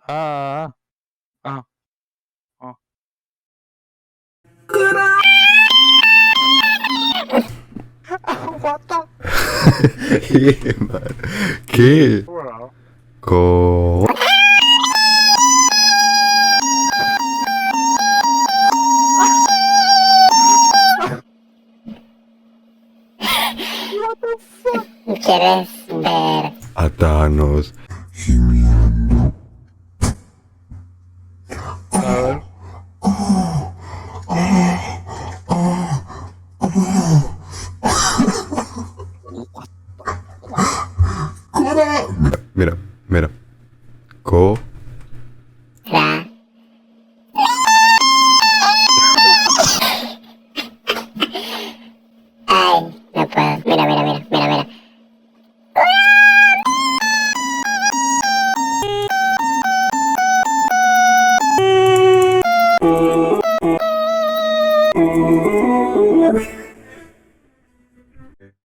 Ah, ah, ah. What the? ¿Qué, man? ¿Qué? Bro. Co... What the fuck? ¿Quieres ver? A Thanos. A ver. Mira, mira. Co... Ra. Ay, no puedo. Mira, mira, mira, mira, mira.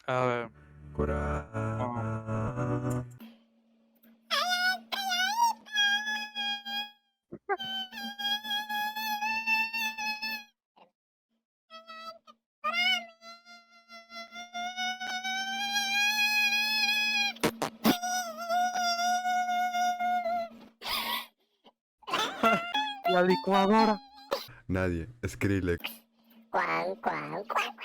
A ver. Cora... La licuadora. Nadie. Skrillex. Cuan, cuan, cuan.